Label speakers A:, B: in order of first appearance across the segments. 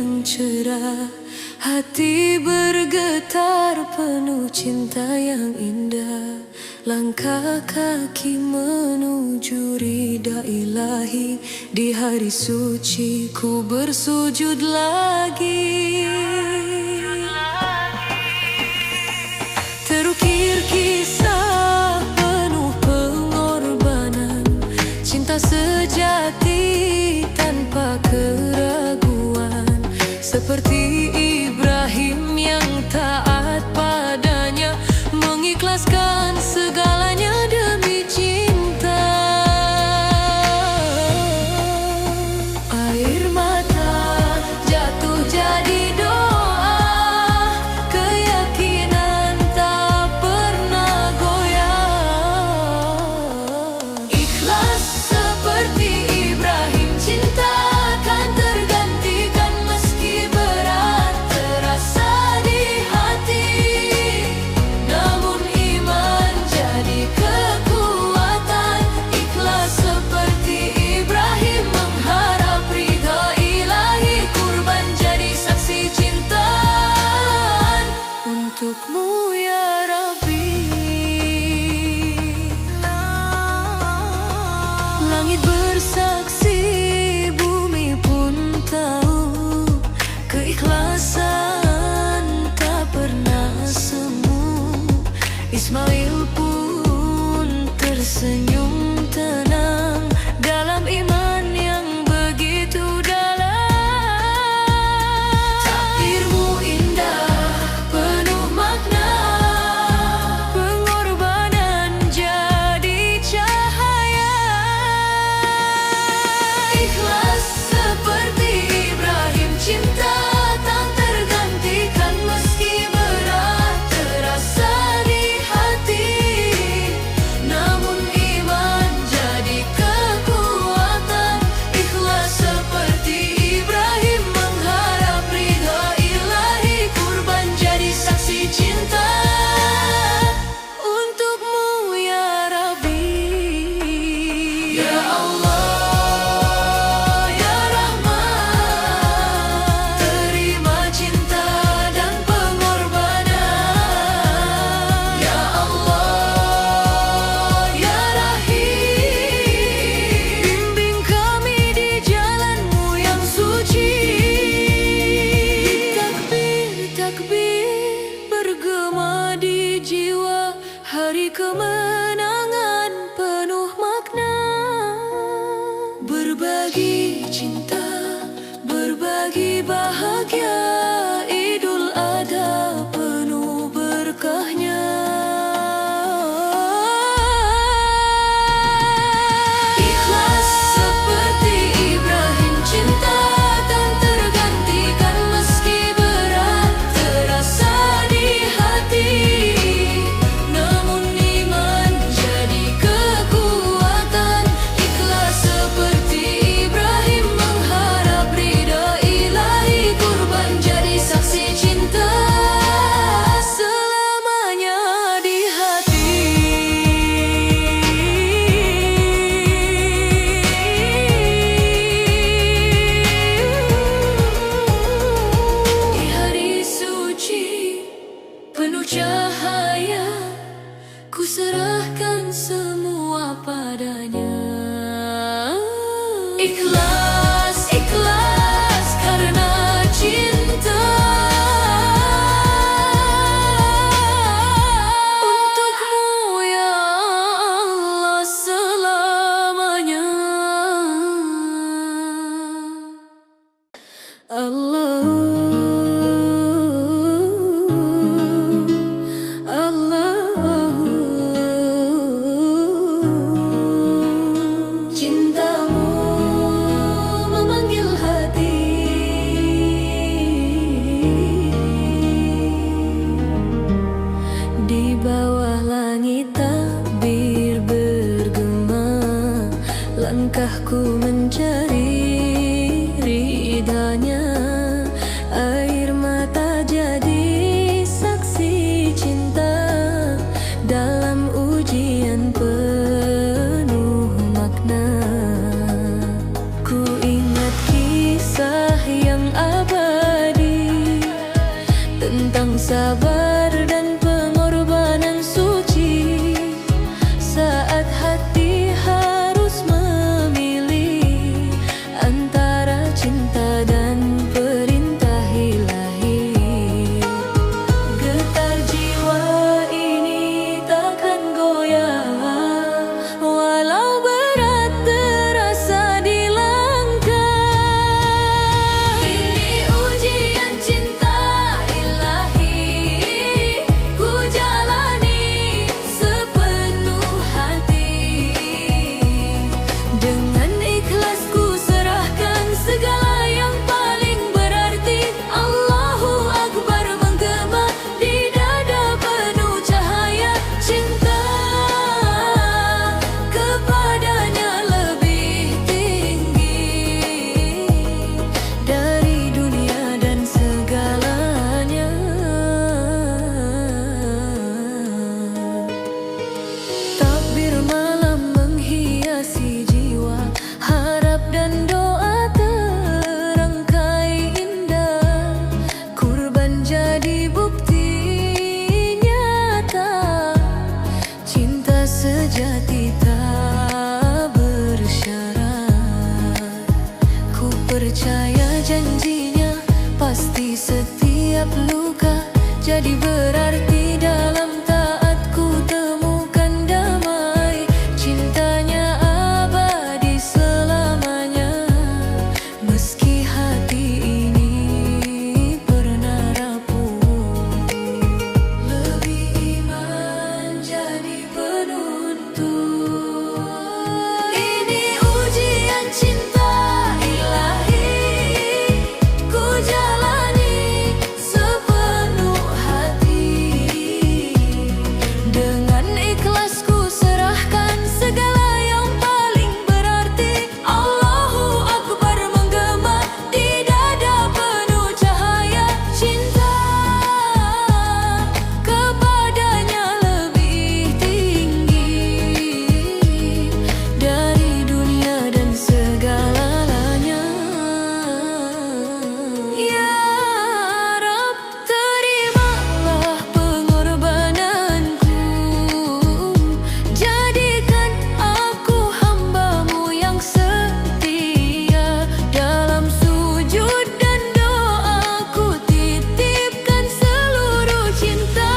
A: yang cerah, hati bergetar penuh cinta yang indah. Langkah kaki menuju ridha ilahi, di hari suci ku bersujud lagi. Terukir kisah penuh pengorbanan, cinta sejati tanpa keraguan, seperti Ibrahim yang taat padanya, mengikhlaskan segalanya demi cinta. Air mata jatuh jadi doa, keyakinan tak pernah goyah. Ikhlas seperti Ibrahim, cinta kan tergantikan meski berat terasa di hati. Namun iman jadi kekuatan, ikhlas seperti Ibrahim mengharap ridha ilahi, kurban jadi saksi cinta untukmu ya Rabbi. Langit bersaksi, bumi pun tahu, keikhlasan tak pernah semu. Ismail pun tersenyum tenang dalam iman yang begitu dalam. Takdirmu indah, penuh makna, pengorbanan jadi cahaya. Ikhlas seperti Ibrahim, cinta tak tergantikan meski berat terasa di hati. Namun iman jadi kekuatan, ikhlas seperti Ibrahim mengharap ridha ilahi, kurban jadi saksi cinta untukmu ya Rabbi. Ya Allah, ya Rahman, terima cinta dan pengorbanan. Ya Allah, ya Rahim, bimbing kami di jalan-Mu yang suci. Takbir, takbir bergema di jiwa, hari kemenangan penuh makna. Berbagi cinta, berbagi bahagia, Idul Adha penuh berkahnya. Ikhlas seperti Ibrahim, cinta tak tergantikan meski berat terasa di hati. Namun iman jadi kekuatan, ikhlas seperti Ibrahim mengharap ridha ilahi, kurban jadi saksi cinta selamanya di hati. Di hari suci penuh cahaya, ku serahkan semua padanya. Ikhlas, ikhlas karena cinta untukmu ya Allah selamanya. Allah, cintamu memanggil hati. Di bawah langit takbir bergema, langkahku mencari ridhanya. Air mata jadi saksi cinta dalam ujian penuh makna. Ku ingat kisah yang abadi sabar dan pengorbanan suci. Saat hati harus memilih antara cinta dan perintah ilahi, getar jiwa ini takkan goyah walau berat terasa di langkah. Ini ujian cinta ilahi, ku jalani sepenuh hati. Dengan ikhlas ku serahkan segala yang paling berarti. Allahu Akbar menggema di dada penuh cahaya cinta. Kepadanya lebih tinggi dari dunia dan segalanya. Takbir malam menghiasi jiwa, harap dan doa terangkai indah. Kurban jadi bukti nyata, cinta sejati tak bersyarat. Ku percaya janjinya, pasti setiap luka jadi berarti. Dalam taatku temukan damai, cintanya abadi selamanya. Meski hati ini pernah rapuh, lebih iman jadi penuntun. Ini ujian cinta ilahi, ku jalani sepenuh hati. Dengan ikhlas ku serahkan segala yang paling berarti. Allahu Akbar menggema di dada penuh cahaya cinta. Kepadanya lebih tinggi dari dunia dan segalanya. Ya Rab, terimalah pengorbananku, jadikan aku hamba-Mu yang setia. Dalam sujud dan doaku titipkan seluruh cinta.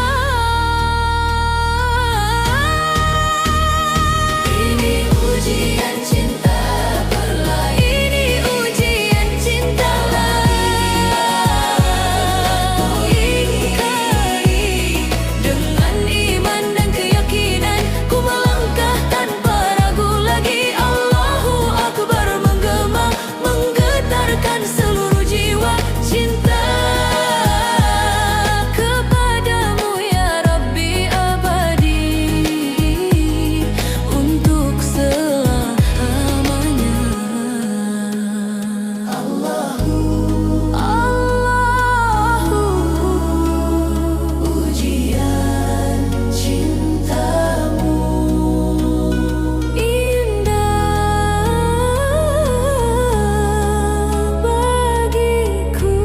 A: Ini ujian cinta berlain, ini ujian cinta ku ingkari. Dengan iman dan keyakinan ku melangkah tanpa ragu lagi. Allahu Akbar menggema, menggetarkan seluruh jiwa cinta. Kepadamu ya Rabbi abadi untuk selamanya. Ujian cintamu indah bagiku.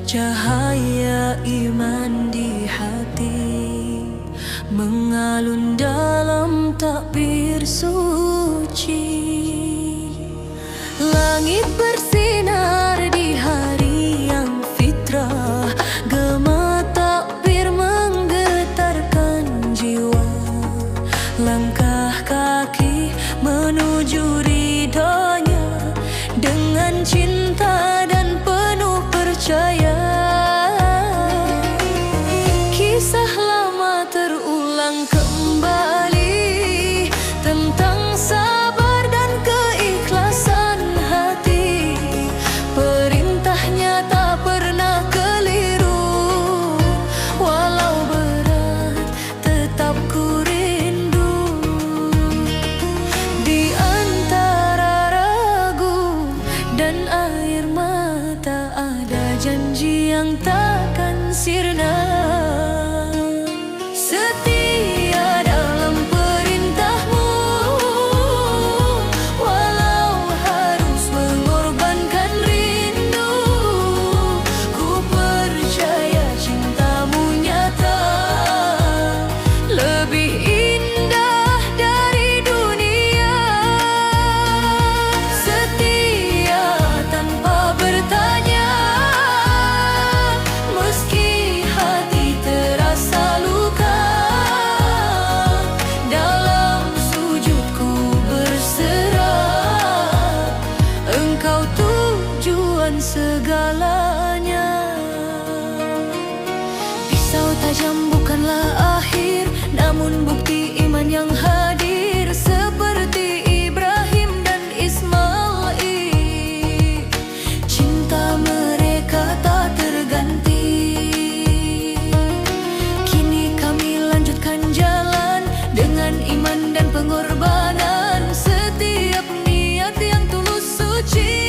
A: Cahaya iman di hati mengalun dalam takbir suci. Langit bersinar di hari yang fitrah, gema takbir menggetarkan jiwa. Langkah kaki menuju ridhonya dengan cinta dan penuh percaya. Kisah lama terulang kembali tentang sabar dan keikhlasan hati. segalanya. Pisau tajam bukanlah akhir, namun bukti iman yang hadir. Seperti Ibrahim dan Ismail, cinta mereka tak terganti. Kini kami lanjutkan jalan dengan iman dan pengorbanan. Setiap niat yang tulus suci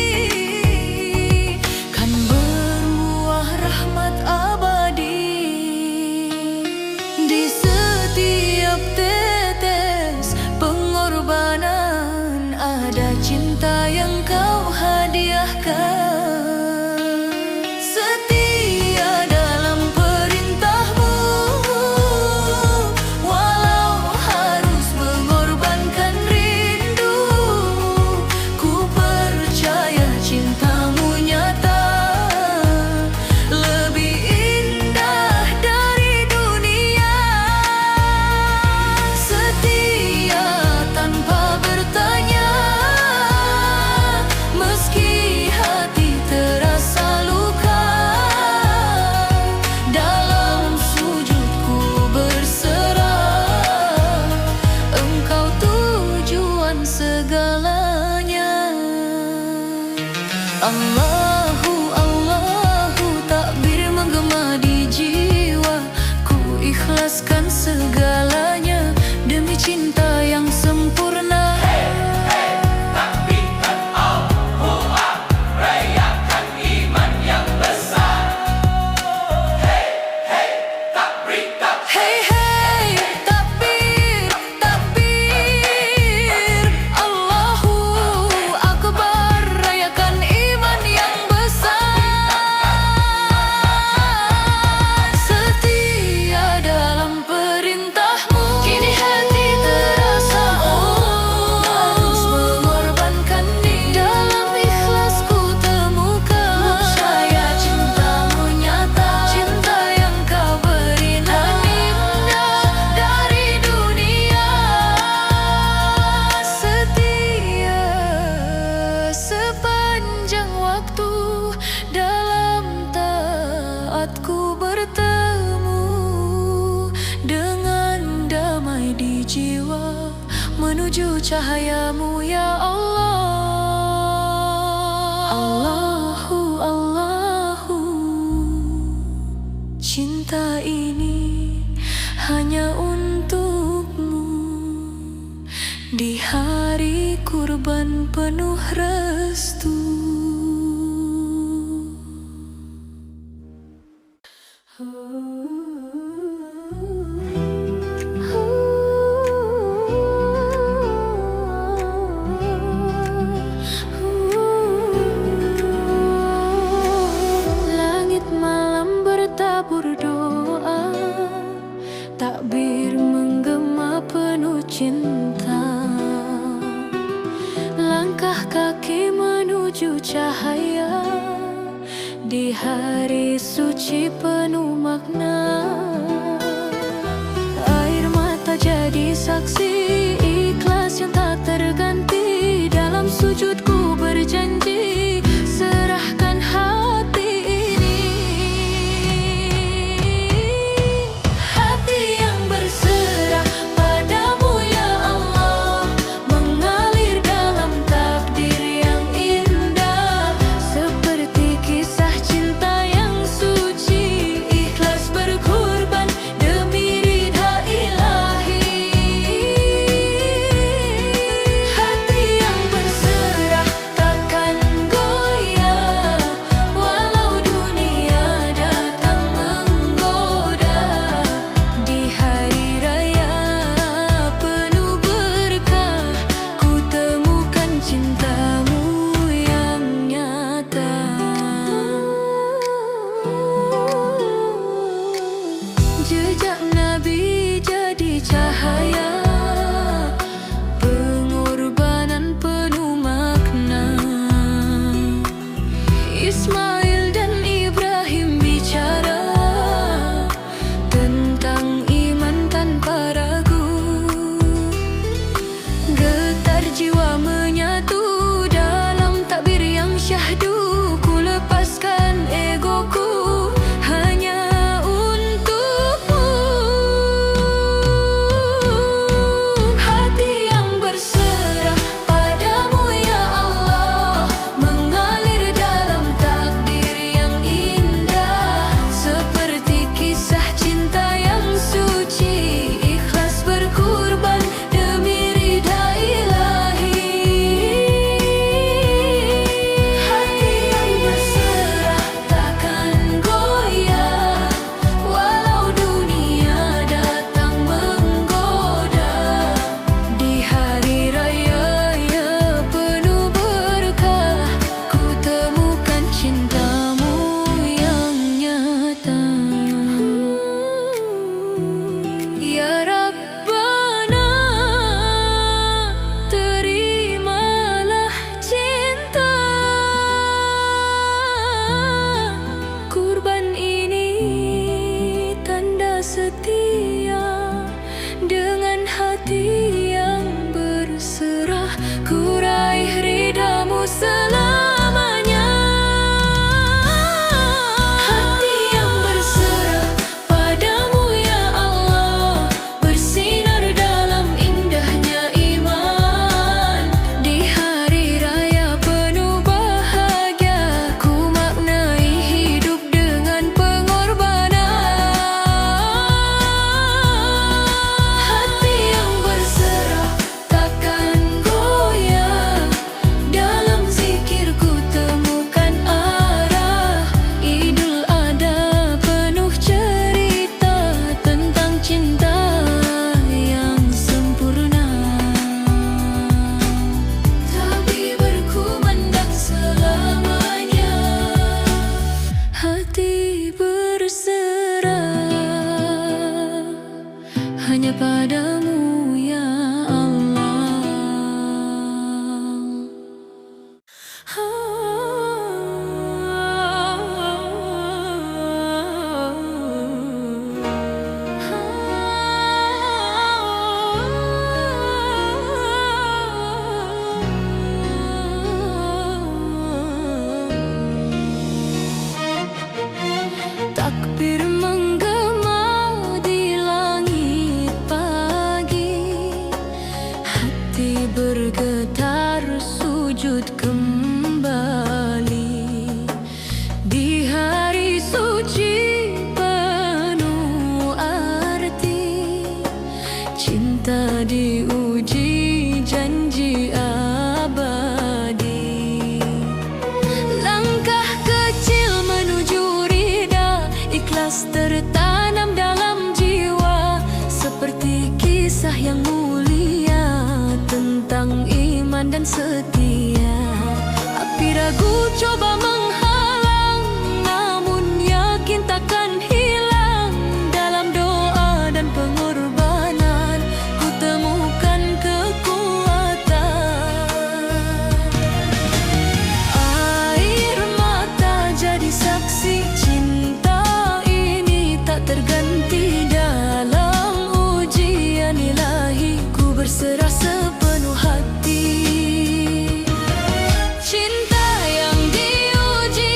A: kan berbuah rahmat abadi. Di setiap tetes pengorbanan ada cinta yang kau hadiahkan. Setia dalam perintahmu, walau harus mengorbankan rindu. Ku percaya cintamu nyata, lebih indah dari dunia. Setia tanpa bertanya, meski hati terasa luka. Dalam sujudku berserah, Engkau tujuan segalanya. Allahu, Allahu, takbir menggema di jiwa. Ku ikhlaskan segalanya demi cinta yang sempurna. Hey hey, takbir, takbir, Allahu Akbar, rayakan iman yang besar. Setia dalam perintahmu, kini hati terasa harus mengorbankan diri. Dalam ikhlas ku temukan, saya cintamu nyata, cinta yang kau beri nan indah dari dunia. Setia sepanjang waktu, dalam taatku bertemu dengan damai di jiwa, menuju cahayamu ya Allah. Allahu, Allahu, cinta ini hanya untukmu. Di hari kurban penuh restu. Langit malam bertabur doa, takbir menggema penuh cinta. Langkah kaki menuju cahaya di hari suci penuh makna. Air mata jadi saksi ikhlas yang tak terganti. Dalam sujudku berjanji, serahkan hati ini. Hati yang berserah padamu ya Allah, mengalir dalam takdir yang indah. Seperti kisah cinta yang suci, ikhlas berkorban demi ridha ilahi. Hati yang berserah kembali di hari suci penuh arti. Cinta diuji janji abadi. Langkah kecil menuju ridha, ikhlas tertanam dalam jiwa, seperti kisah yang mulia tentang iman dan setia. Api ragu coba menghalang, namun yakin takkan hilang. Dalam doa dan pengorbanan ku temukan kekuatan. Air mata jadi saksi, cinta ini tak terganti. Dalam ujian ilahi ku berserah sepenuh hati. Cinta yang diuji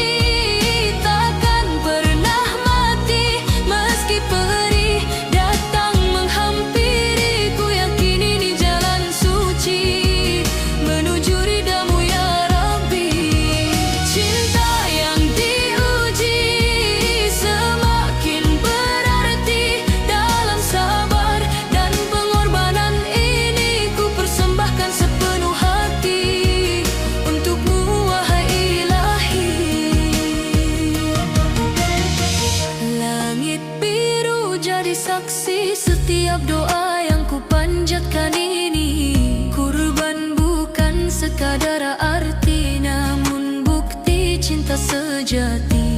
A: takkan pernah mati, meski perih datang menghampiri. Ku yakin ini jalan suci menuju ridhamu ya Rabbi. Cinta yang diuji semakin berarti. Dalam sabar dan pengorbanan ini ku persembahkan sepenuh hati untukmu wahai ilahi. Langit biru jadi saksi setiap doa yang ku panjatkan ini. Kurban bukan sekadar arti, namun bukti cinta sejati.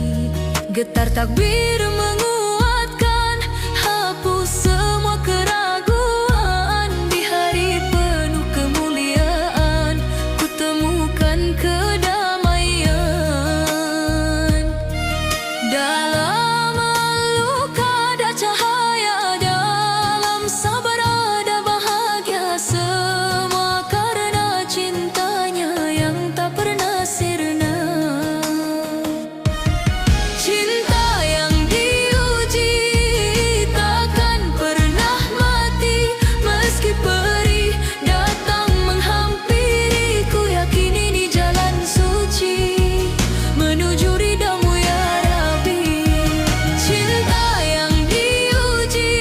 A: Getar takbir menguatkan, hapus semua keraguan. Di hari penuh kemuliaan ku temukan kedamaian. Dalam luka ada cahaya, dalam sabar ada bahagia. Semua karena cintanya yang tak pernah sirna. Cinta yang diuji takkan pernah mati, meski perih datang menghampiri. Ku yakin ini jalan suci menuju ridhamu ya Rabbi. Cinta yang diuji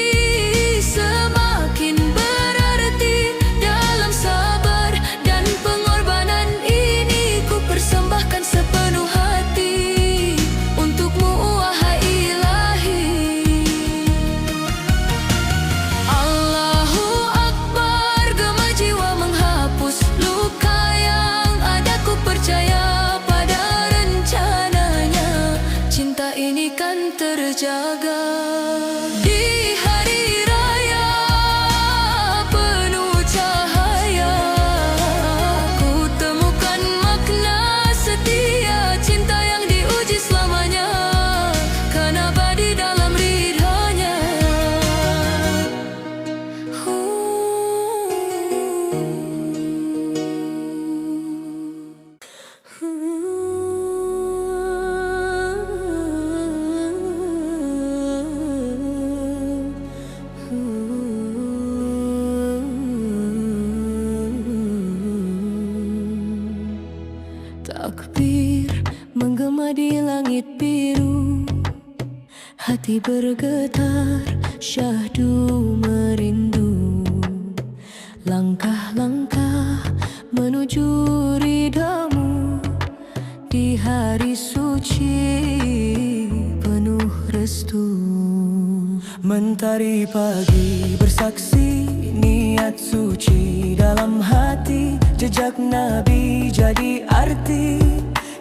A: semakin berarti. Dalam sabar dan pengorbanan ini ku persembahkan sepenuh hati untukmu wahai ilahi. Allahu Akbar, gema jiwa menghapus luka yang ada. Ku percaya pada rencananya, cinta ini kan terjaga. Di hari raya penuh cahaya ku temukan makna setia. Cinta yang diuji selamanya kan abadi dalam ridhanya. Takbir menggema di langit biru, hati bergetar syahdu merindu. Langkah-langkah menuju ridhamu di hari suci penuh restu. Mentari pagi bersaksi niat suci dalam hati. Jejak Nabi jadi arti,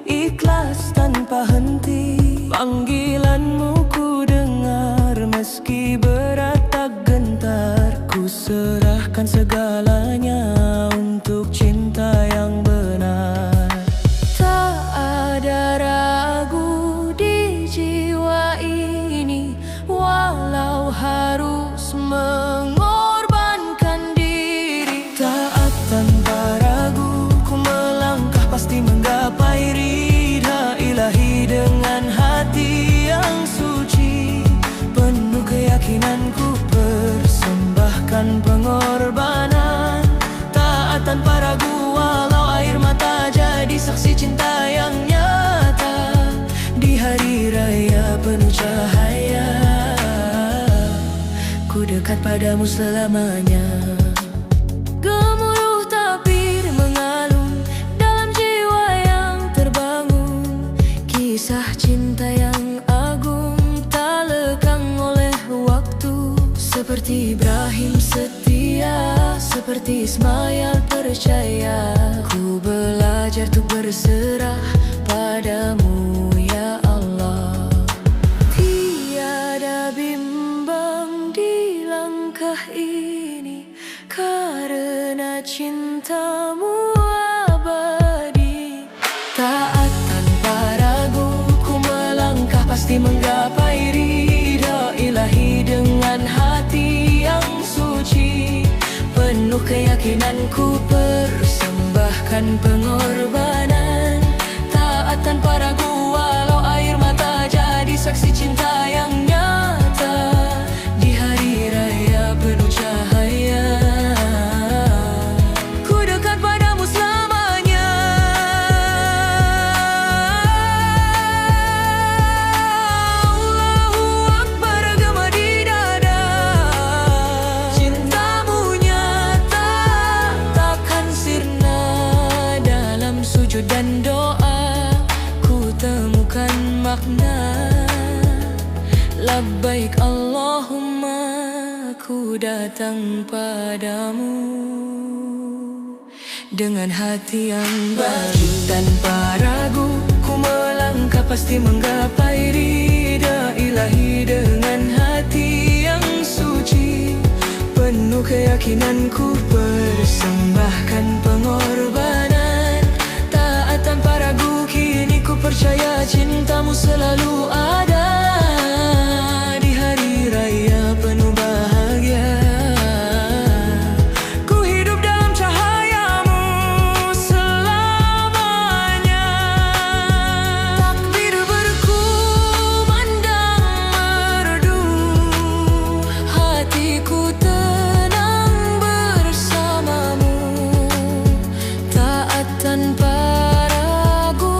A: ikhlas tanpa henti. Panggilanmu ku dengar, meski berat tak gentar. Ku serahkan segalanya untuk cinta yang benar. Tak ada ragu di jiwa ini, walau harus mengorbankan diri. Taat tanpa ragu, ku melangkah pasti menggapai ridha ilahi dengan hati yang suci. Penuh keyakinan padamu selamanya. Gemuruh tabir mengalun dalam jiwa yang terbangun, kisah cinta yang agung tak lekang oleh waktu. Seperti Ibrahim setia, seperti Ismail percaya, ku belajar untuk berserah padamu ya Allah. Tiada bimbang di langkah ini, karena cintamu abadi. Taat tanpa ragu, ku melangkah pasti menggapai ridha ilahi dengan hati yang suci. Penuh keyakinan ku persembahkan pengorbanan. Taat tanpa ragu walau air mata, jadi saksi cinta yang nyata di hari raya penuh cahaya. Ku dekat padamu selamanya. Allahu Akbar gema di dada. Cintamu nyata takkan sirna. Dalam sujud dan doa ku temukan makna. Labbaik Allahumma, ku datang padamu dengan hati yang baru. Tanpa ragu ku melangkah pasti menggapai ridha ilahi dengan hati yang suci. Penuh keyakinan ku persembahkan pengorbanan. Taat tanpa ragu kini ku percaya cintamu selalu ada di hari raya penuh bahagia. Ku hidup dalam cahayamu selamanya. Takbir berkumandang merdu, hatiku tenang bersamamu. Taat tanpa ragu,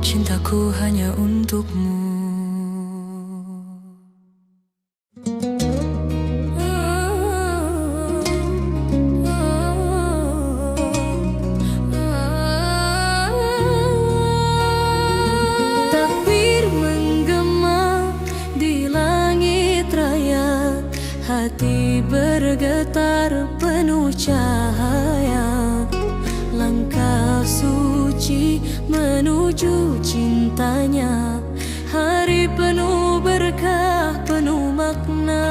A: cintaku hanya untukmu. Takbir menggema di langit raya, hati bergetar penuh cahaya. Langkah suci menuju cintanya, hari penuh berkah, penuh makna.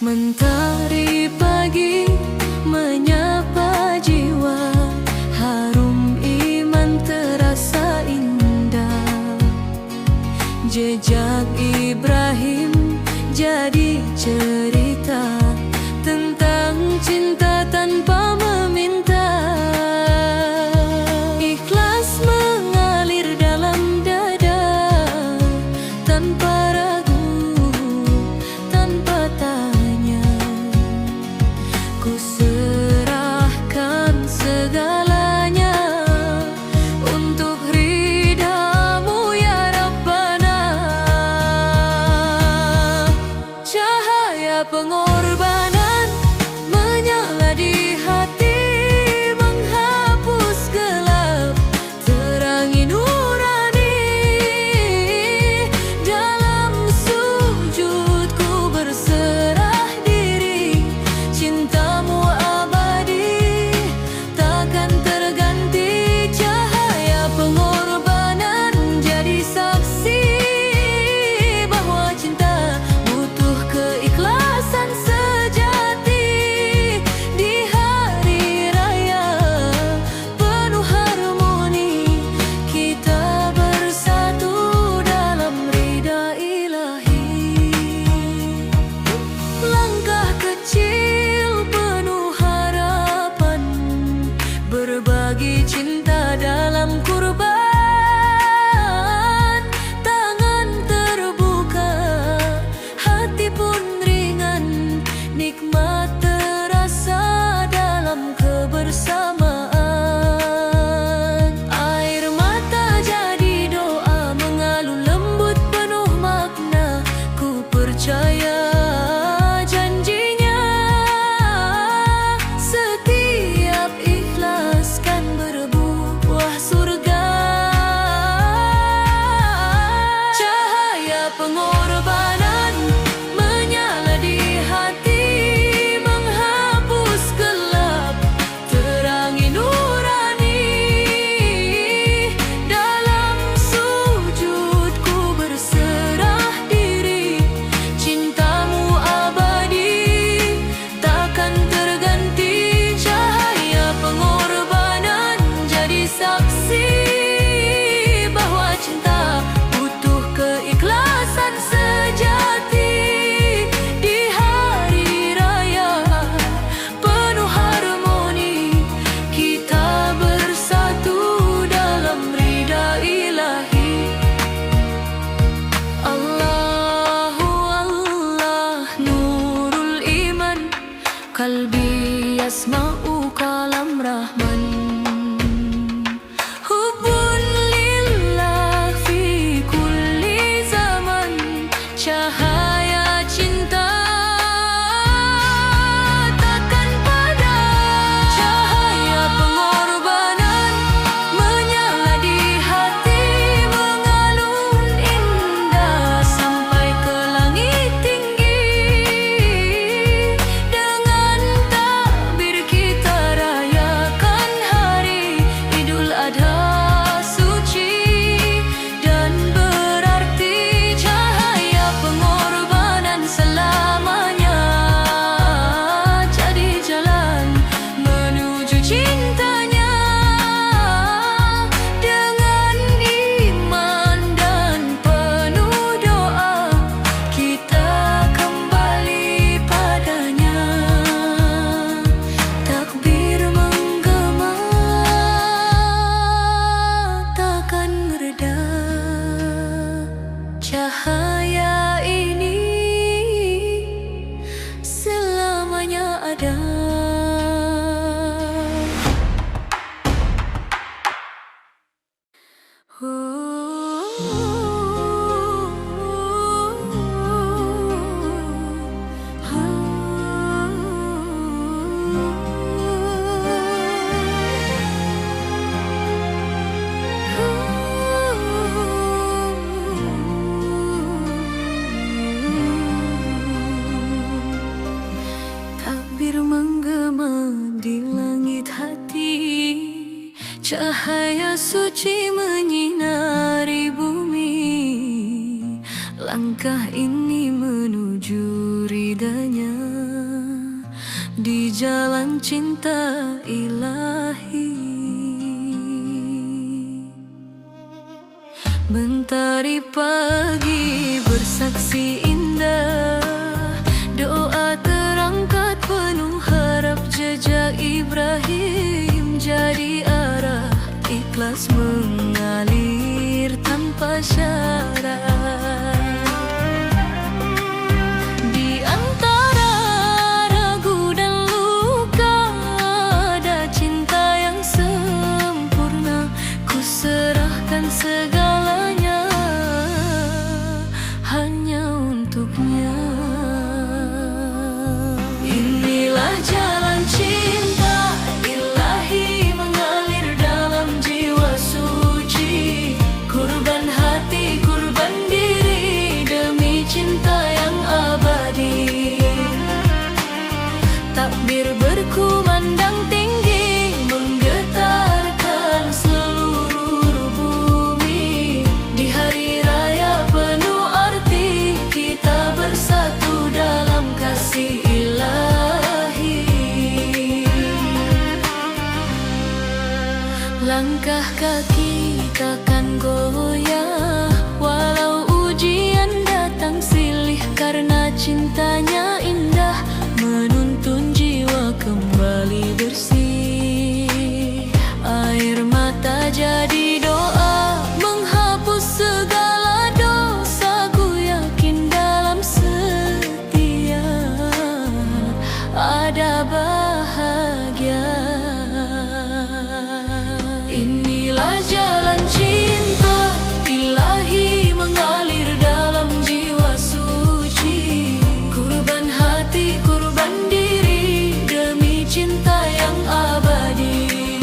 A: Mentari pagi menyapa jiwa, harum iman terasa indah. Jejak Ibrahim jadi cerita tentang cinta tanpa meminta. Ikhlas mengalir dalam dada, tanpa ragu, tanpa tanya. Ku serahkan segalanya untuk ridhamu ya Rabbana. Cahaya pengorbanan menyala di hati, menghapus gelap, terangi nurani. Dalam sujudku berserah diri, cintamu dari Asma'u Kalam Rahman. Hubbun lillah fi kulli zaman, cahaya cinta takkan padam. Cahaya pengorbanan menyala di hati, mengalun indah sampai ke langit tinggi. Dengan takbir kita rayakan hari Idul Adha suci, dan berarti cahaya pengorbanan selamanya jadi jalan menuju cintanya. Dengan iman dan penuh doa kita kembali padanya. Takbir menggema takkan reda, cahaya ini selamanya ada. Takbir menggema di langit hati, cahaya suci menyinari bumi. Langkah ini menuju ridanya di jalan cinta ilahi. Mentari pagi bersaksi indah, doa terangkat penuh harap jejak Ibrahim jadi arah, ikhlas mengalir tanpa syarat. Di antara ragu dan luka ada cinta yang sempurna, ku serahkan segalanya hanya untuknya. Inilah jalan cinta ilahi mengalir dalam jiwa suci, kurban hati, kurban diri demi cinta yang abadi. Takbir berkumandang tinggi menggetarkan seluruh bumi. Di hari raya penuh arti kita bersatu dalam kasih ilahi. Langkah kaki takkan goyah walau ujian datang silih, karena cintanya indah menuntun jiwa kembali bersih. Air mata jadi doa menghapus segala dosa, ku yakin dalam setia ada bahagia. Inilah jalan cinta ilahi mengalir dalam jiwa suci, kurban hati, kurban diri demi cinta yang abadi.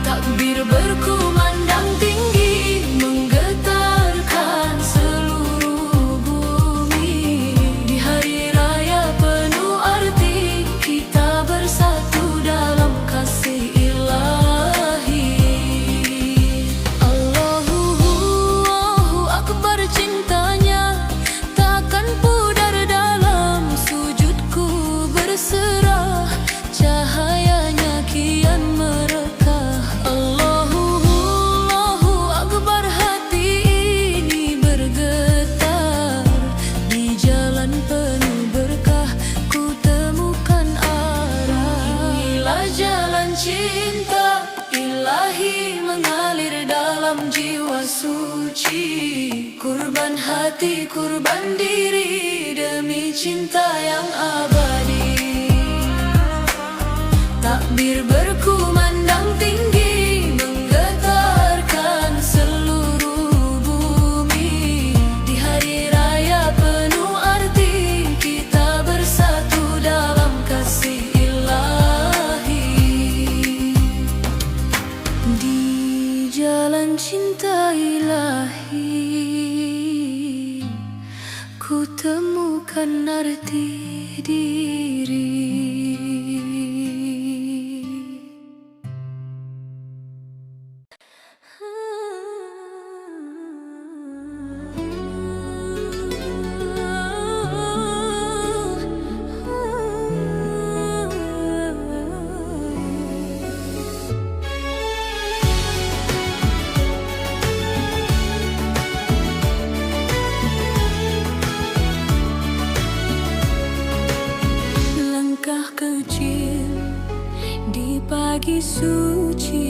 A: Takbir berkumandang tinggi menggetarkan seluruh bumi. Di hari raya penuh arti kita bersatu dalam kasih ilahi. Allahu Akbar, cintanya takkan pudar dalam sujudku berserah, cahayanya kian merekah. Allahu Akbar, hati ini bergetar di jalan penuh berkah, ku temukan arah. Inilah jalan cinta ilahi mengalir dalam jiwa suci, kurban hati, kurban diri demi cinta yang abadi. akan arti diri. Pagi suci,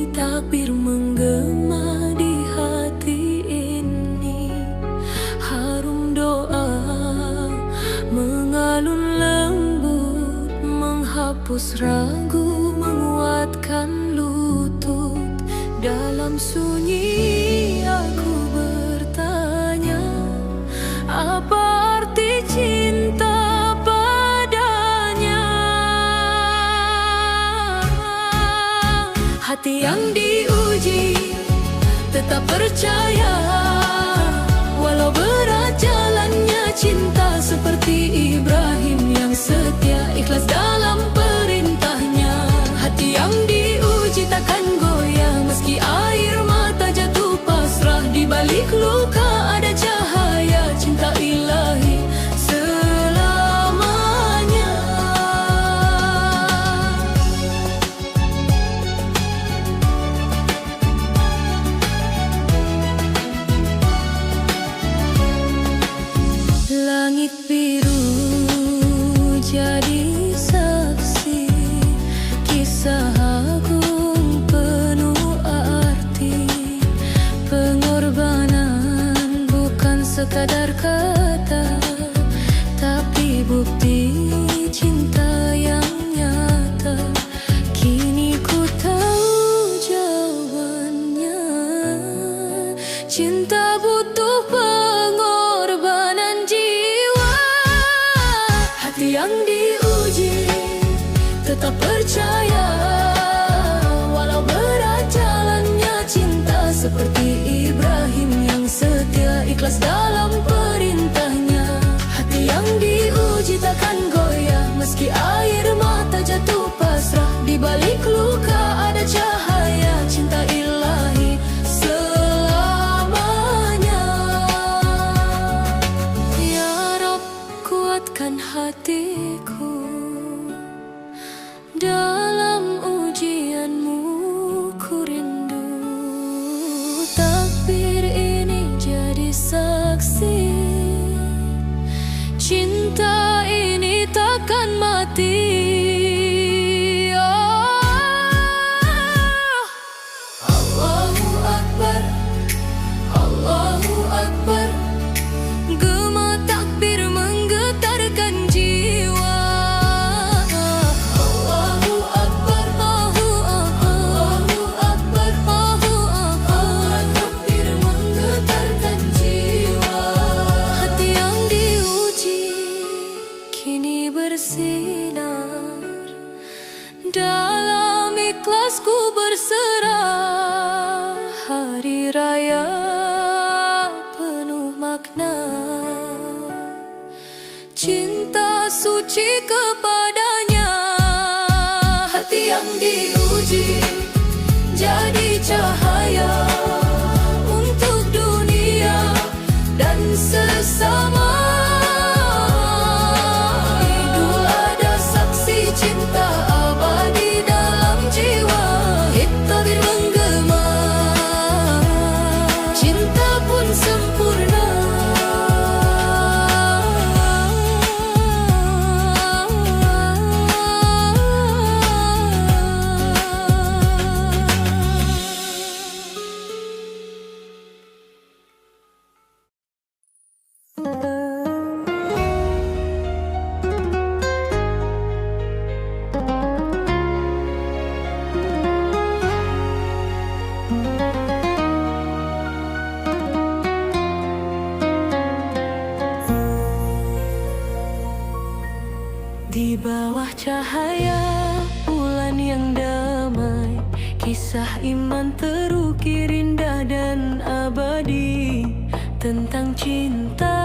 A: takbir menggema di hati ini. Harum doa mengalun lembut, menghapus ragu, menguatkan lutut. Dalam sunyi aku bertanya, apa arti cinta? Hati yang diuji tetap percaya, walau berat jalannya. Cinta seperti Ibrahim yang setia, ikhlas dalam perintahnya. Hati yang diuji takkan goyah, meski air mata jatuh pasrah. Di balik luka ada cahaya cinta ilahi selamanya. Langit biru jadi saksi, kisah agung penuh arti. Pengorbanan bukan sekadar kata, tapi bukti cinta yang nyata. Kini ku tahu jawabannya, cinta butuh pengorbanan jiwa. Hati yang diuji tetap percaya, walau berat jalannya. Cinta seperti Ibrahim yang setia, ikhlas dalam perintahnya. Hati yang diuji takkan goyah, meski air mata jatuh pasrah. Di balik luka ada cahaya cinta ilahi selamanya. Ya Rabb, kuatkan hatiku dalam ujianmu. Ku rindu takbir ini jadi saksi, cinta ini takkan mati. Allahu Akbar, Allahu Akbar. Gema takbir menggetarkan jiwa. Allahu Akbar, Allahu Akbar, Allahu Akbar. Takbir menggetarkan jiwa. Hati yang diuji kini bersinar, dalam ikhlasku berserah. Hari raya penuh makna, cinta suci kepadanya. Hati yang diuji jadi cahaya untuk dunia dan sesama. Idul Adha saksi cinta abadi dalam jiwa. Takbir menggema, cinta pun sempurna. Di bawah cahaya bulan yang damai, kisah iman terukir indah dan abadi. Tentang cinta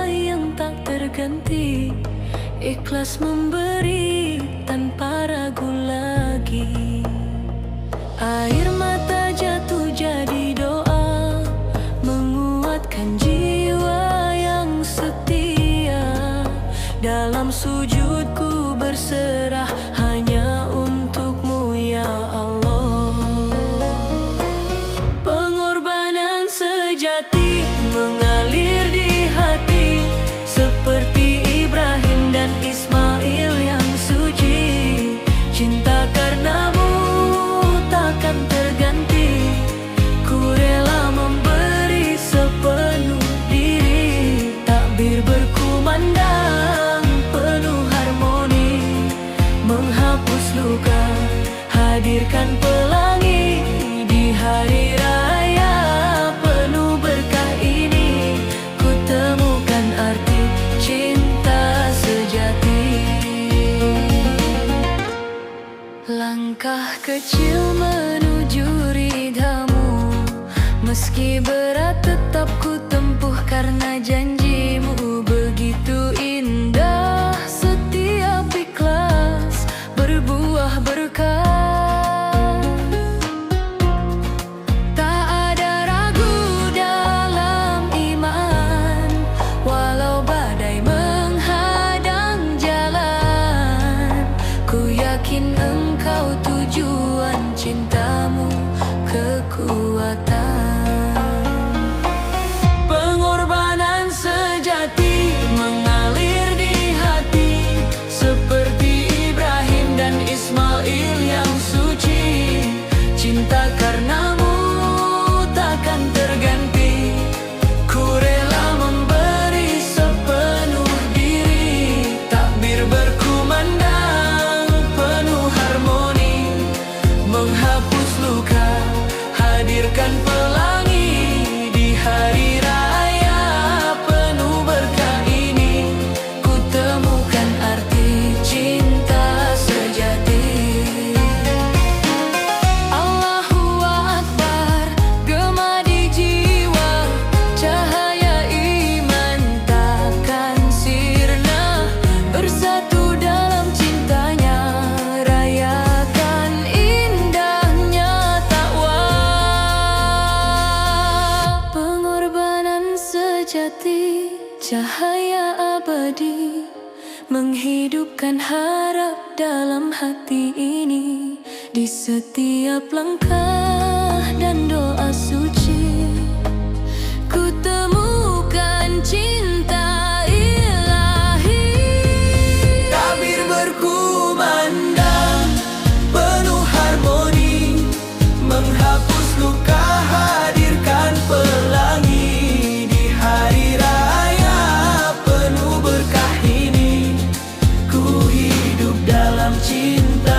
A: yang tak tergantung berganti, ikhlas memberi tanpa ragu lagi. Air mata jatuh jadi doa, menguatkan jiwa yang setia. Dalam sujudku berserah hanya untukmu ya Allah. Pengorbanan sejati mengalir di hati, seperti Ibrahim dan Ismail yang suci. Cinta karenamu takkan terganti, ku rela memberi sepenuh diri. Takbir berkumandang penuh harmoni, menghapus luka, hadirkan pelangi di hari raya penuh berkah ini. Ku temukan arti cinta sejati. Langkah kecil menuju ridhamu, meski berat tetap ku tempuh karena janjimu. Begitu indah setiap ikhlas berbuah berkah. Tak ada ragu dalam iman, walau badai menghadang jalan. Ku yakin engkau tujuan cintamu, kekuatan. Pengorbanan sejati mengalir di hati, seperti Ibrahim dan Ismail yang suci. Cinta karenamu takkan terganti, ku rela memberi sepenuh diri. Takbir berkumandang penuh harmoni, menghapus luka, hadirkan pelangi di hari raya penuh berkah ini. Ku temukan arti cinta sejati. Allahu Akbar gema di jiwa, cahaya iman takkan sirna. Bersatu dalam cintanya, rayakan indahnya takwa. Pengorbanan sejati, cahaya abadi, menghidupkan harap dalam hati ini. Di setiap langkah dan doa suci, ku temukan cinta ilahi. Takbir berkumandang penuh harmoni, menghapus luka, hadirkan pelangi di hari raya penuh berkah ini. Ku hidup dalam cinta